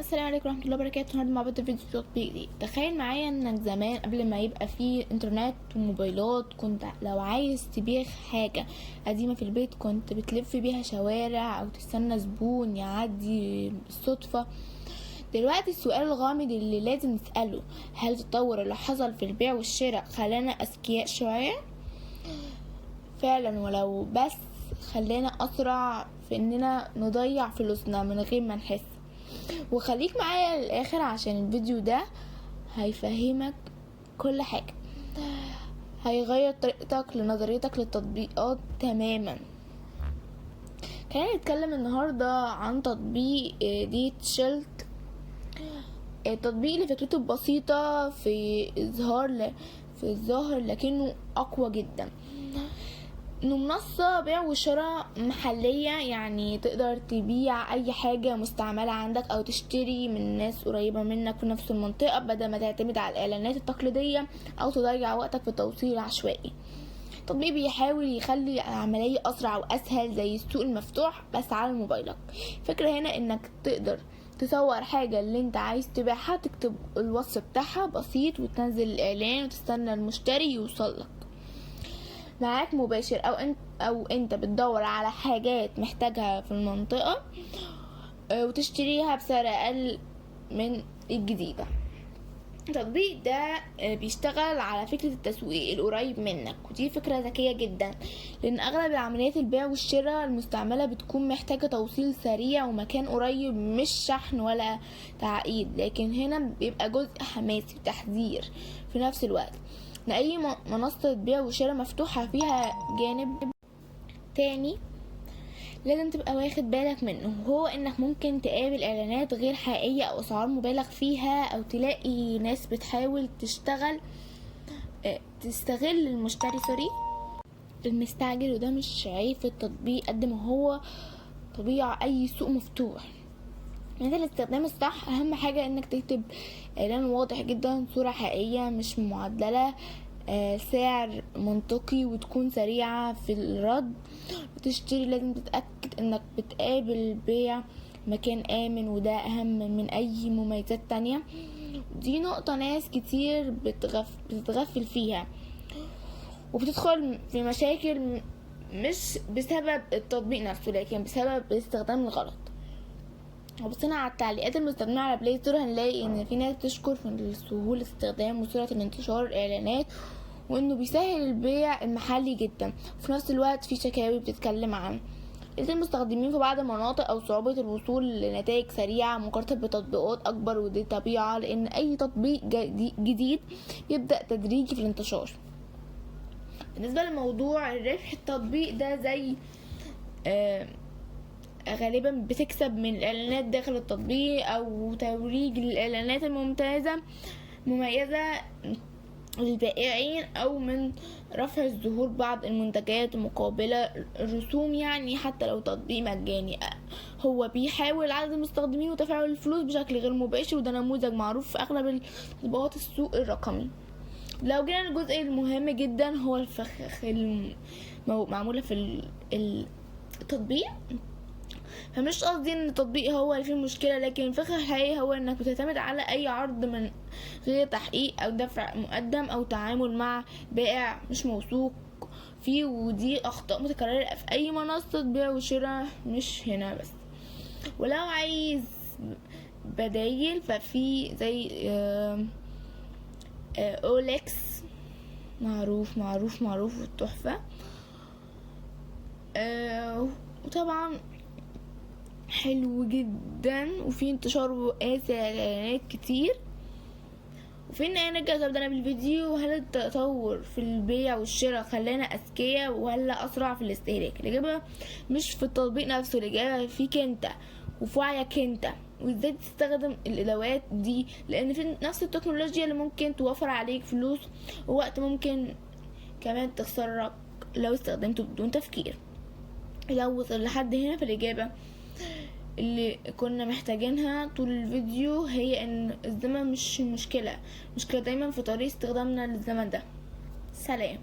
السلام عليكم ورحمه الله وبركاته. النهارده مع فيديو تطبيق جديد. تخيل معايا انك زمان قبل ما يبقى فيه انترنت وموبايلات، كنت لو عايز تبيع حاجه قديمه في البيت كنت بتلف بيها شوارع او تستنى زبون يعدي بالصدفه. دلوقتي السؤال الغامض اللي لازم نسأله، هل التطور اللي حصل في البيع والشراء خلانا اذكياء شويه فعلا، ولو بس خلانا اسرع في اننا نضيع فلوسنا من غير ما نحس؟ وخليك معايا للاخر عشان الفيديو ده هيفهمك كل حاجة، هيغير طريقتك لنظريتك للتطبيقات تماما. خلينا نتكلم النهاردة عن تطبيق ديت شيلت. التطبيق اللي فكرته بسيطة في الظاهر لكنه اقوى جدا. انه منصة بيع وشراء محلية، يعني تقدر تبيع اي حاجة مستعملة عندك او تشتري من ناس قريبة منك في نفس المنطقة بدل ما تعتمد على الاعلانات التقليدية او تضيع وقتك في التوصيل العشوائي. التطبيق بيحاول يخلي العملية اسرع واسهل زي السوق المفتوح بس على موبايلك. الفكرة هنا انك تقدر تصور حاجة اللي انت عايز تبيعها، تكتب الوصف بتاعها بسيط وتنزل الاعلان وتستنى المشتري يوصلك معاك مباشر، او انت بتدور على حاجات محتاجها في المنطقة وتشتريها بسعر اقل من الجديدة. التطبيق ده بيشتغل على فكرة التسويق القريب منك، ودي فكرة ذكية جدا لان اغلب العمليات البيع والشراء المستعملة بتكون محتاجة توصيل سريع ومكان قريب، مش شحن ولا تعقيد. لكن هنا بيبقى جزء حماسي وتحذير في نفس الوقت، لأي منصة بيع وشراء مفتوحة فيها جانب تاني لازم تبقى واخد بالك منه، هو انك ممكن تقابل اعلانات غير حقيقية او اسعار مبالغ فيها، او تلاقي ناس بتحاول تستغل المشتري المستعجل. وده مش عيب في التطبيق قد ما هو طبيعة اي سوق مفتوح. مثل الاستخدام الصح، اهم حاجة انك تكتب اعلان واضح جدا، صورة حقيقية مش معدلة، سعر منطقي، وتكون سريعة في الرد. وتشتري لازم تتأكد انك بتقابل بيع مكان آمن، وده اهم من اي مميزات تانية. دي نقطة ناس كتير بتتغفل فيها وبتدخل في مشاكل مش بسبب التطبيق نفسه لكن بسبب الاستخدام الغلط. وبصينا على التعليقات المستخدمة على بلاي ستور هنلاقي ان في ناس بتشكر في سهولة استخدام وسرعة الانتشار الاعلانات، وانه بيسهل البيع المحلي جدا. وفي نفس الوقت في شكاوي بتتكلم عن المستخدمين في بعض المناطق او صعوبة الوصول لنتائج سريعة مقارنة بتطبيقات اكبر، ودي طبيعة لان اي تطبيق جديد يبدأ تدريجي في الانتشار. بالنسبة لموضوع الربح، التطبيق ده زي غالبا بتكسب من الاعلانات داخل التطبيق او ترويج للاعلانات المميزة للبائعين، او من رفع ظهور بعض المنتجات مقابلة الرسوم. يعني حتى لو تطبيق مجاني هو بيحاول عدد المستخدمين وتفاعل الفلوس بشكل غير مباشر، وده نموذج معروف في اغلب تطبيقات السوق الرقمي. لو جينا الجزء المهم جدا هو الفخ معمولة في التطبيق، فمش قصدي ان التطبيق هو اللي فيه المشكلة، لكن الفخر الحقيقي هو انك بتعتمد على اي عرض من غير تحقيق او دفع مقدم او تعامل مع بائع مش موثوق فيه. ودي اخطاء متكررة في اي منصة بيع وشراء مش هنا بس. ولو عايز بدايل ففي زي اوليكس، معروف والتحفة. وطبعا حلو جدا وفي انتشار واسع اعلانات كتير. وفي النهاية نرجع تبدأنا بالفيديو، هل التطور في البيع والشراء خلانا اذكياء ولا اسرع في الاستهلاك؟ الاجابة مش في التطبيق نفسه، الاجابة فيك انت وفي وعيك انت وازاي تستخدم الادوات دي، لان في نفس التكنولوجيا اللي ممكن توفر عليك فلوس ووقت ممكن كمان تخسرك لو استخدمته بدون تفكير. لو وصل لحد هنا فالاجابة اللي كنا محتاجينها طول الفيديو هي ان الزمن مش المشكلة دايما في طريقة استخدامنا للزمن ده. سلام.